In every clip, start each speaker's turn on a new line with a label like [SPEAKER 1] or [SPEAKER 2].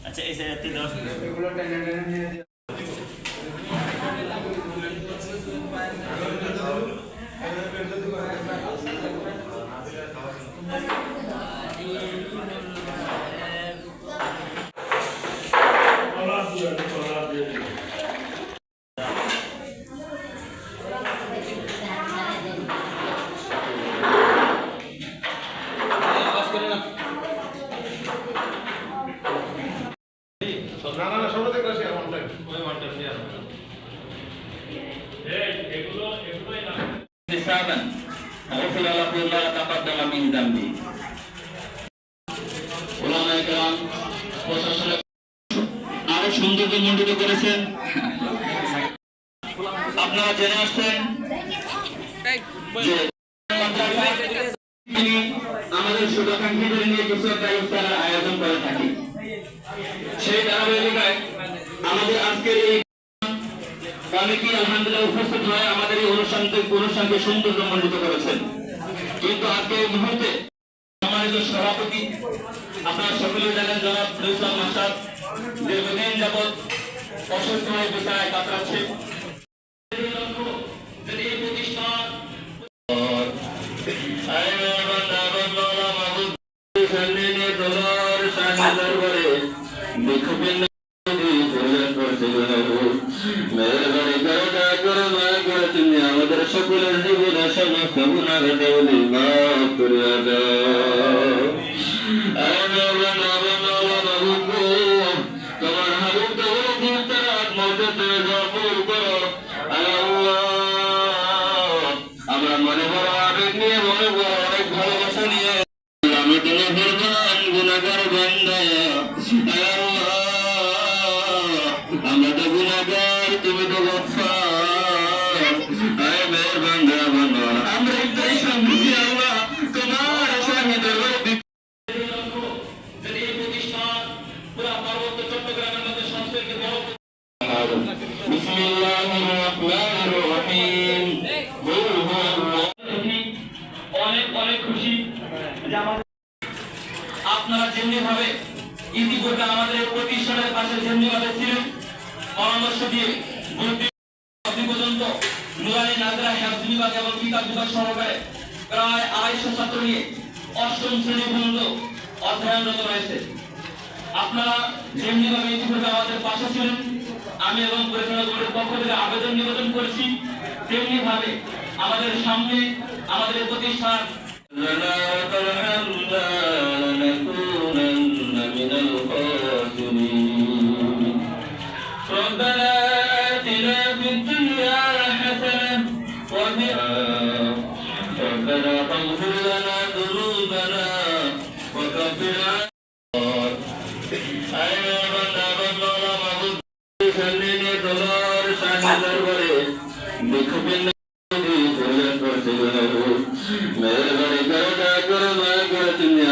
[SPEAKER 1] আচ্ছা এই সাইডে দাও
[SPEAKER 2] এগুলো টেনে টেনে নিয়ে দিও। না না না সব থেকে রাশি আর ওয়ান টাইম ওই ওয়ান টাইম শেয়ার এই এগুলোই না
[SPEAKER 3] নিসাবান غفر له ما تقدم من ذنبه উলামায়ে কেরাম প্রশাসনের আরো সৌন্দর্য মণ্ডিত করেছেন। আপনারা জেনে আসছেন যে তিনি আমাদের শুভাকাঙ্ক্ষীদের নিয়ে কিছু একটা ইফতারের আয়োজন করে থাকি। সেই ধারাবাহিকতায় আমাদের আজকের এই কমিটি আলহামদুলিল্লাহ উপস্থিত হয়ে আমাদের এই অনুষ্ঠানকে সৌন্দর্যমণ্ডিত করেছেন। কিন্তু আজকে এই মুহূর্তে সম্মানিত সভাপতি আপনারা সকলে জানেন জনাব ইসলাম মাস্টার দীর্ঘদিন যাবৎ অসুস্থ হয়ে বিছানায় কাতরাচ্ছে। এই প্রতিষ্ঠান আমাদের সকলের জীবনে সমস্ত গুনাহ দেওয়ালি মাফ করিয়া দাও। তোমার হাবিব করো আমরা মনে বড় আবেগ নিয়ে মনে বড় অনেক ভালোবাসা নিয়ে আমি তোমার গুনাহগার বান্দা আমরা তো গুনাহগার তুমি তো গফফার আয় মেহেরবান দয়াবান আমরা একটাই সম্মুখী আল্লাহ তোমার শাহিদের যদি এই প্রতিষ্ঠান পুরা পার্বত্য চট্টগ্রামের মধ্যে সংস্কৃতিকে বড় বিসমিল্লাহির রহমানির রহিম অনেক অনেক খুশি যে আমাদের আপনারা যেমনি ভাবে ইতিপূর্বে আমাদের প্রতিষ্ঠানের পাশে যেমনি ভাবে ছিলেন পরামর্শ দিয়ে পর্যন্ত নুরানি নাজরা হেফজ বিভাগ এবং কিতাব বিভাগ সহকারে প্রায় 250 ছাত্র নিয়ে অষ্টম শ্রেণী পর্যন্ত অধ্যয়নরত রয়েছে। আপনারা যেমনি ভাবে ইতিপূর্বে আমাদের পাশে ছিলেন আমি এবং পরিচালনা কমিটির পক্ষ থেকে আবেদন নিবেদন করেছি তেমনি ভাবে আমাদের সামনে আমাদের প্রতিষ্ঠান ربنا فاغفر لنا ذنوبنا وكفر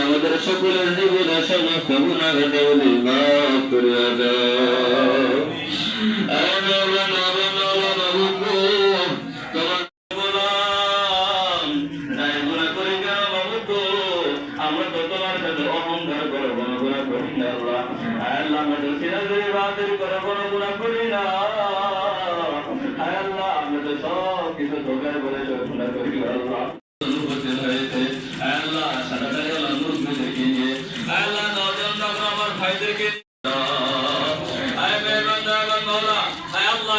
[SPEAKER 3] আমাদের সকলের জীবনে সমস্ত গুনাহ দেওয়ালি মাফ করিয়া দাও। আমরা তো তোমার সাথে অহংকার করে কোনো গুনাহ করি না আল্লাহ। আল্লাহ আমাদের সিরাজের বাতিল করে কোনো গুনাহ করি না আল্লাহ। আমরা তো সব কিছু ধোকার বলে সব গুনাহ করি আল্লাহ। অনুভূতি হয়েছে আল্লাহ সারাটারে আল্লাহ দেখে নিয়ে আল্লাহ নজন তখন আমার ভাইদেরকে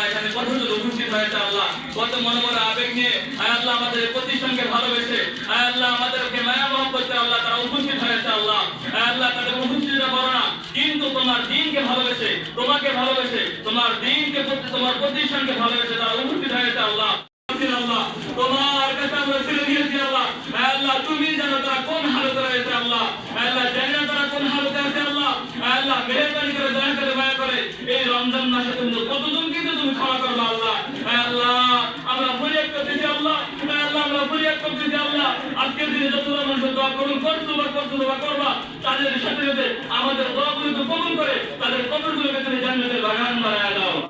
[SPEAKER 3] এখানে কতগুলো উপস্থিত হয়েছে আল্লাহ, কত মনে মনে আবেগ নিয়ে আল্লাহ আমাদের প্রতিষ্ঠানকে ভালোবেসে আল্লাহ আমাদেরকে মায়া মহব্বত করে আল্লাহ তারা উপস্থিত হয়েছে আল্লাহ। আল্লাহ তাদের উপস্থিতিটা বড় না, কিন্তু তোমার দ্বীনকে ভালোবেসে তোমাকে ভালোবেসে তোমার দ্বীনকে তোমার প্রতিষ্ঠানকে ভালোবেসে তারা উপস্থিত হয়েছে আল্লাহ। আল্লাহ তোমার কাছে আমরা ছেড়ে দিয়েছি আল্লাহ। আল্লাহ তুমি জানো তারা কোন হালতে রয়েছে আল্লাহ। আল্লাহ জানি না তারা কোন হালতে আছে আল্লাহ। আল্লাহ মেহেরবানি করে দয়া করে মায়া করে এই রমজান মাসে তুমি কতজন কিন্তু তুমি ক্ষমা করবে আল্লাহ। আল্লাহ আমরা ফরিয়াদ করতেছি আল্লাহ। আল্লাহ আমরা ফরিয়াদ করতেছি আল্লাহ। আজকের দিনে যত মানুষ দোয়া করুন করবা তাদের সাথে সাথে আমাদের দোয়াগুলো কবুল করে তাদের কবরগুলোকে তুমি জান্নাতের বাগান বানায় দাও।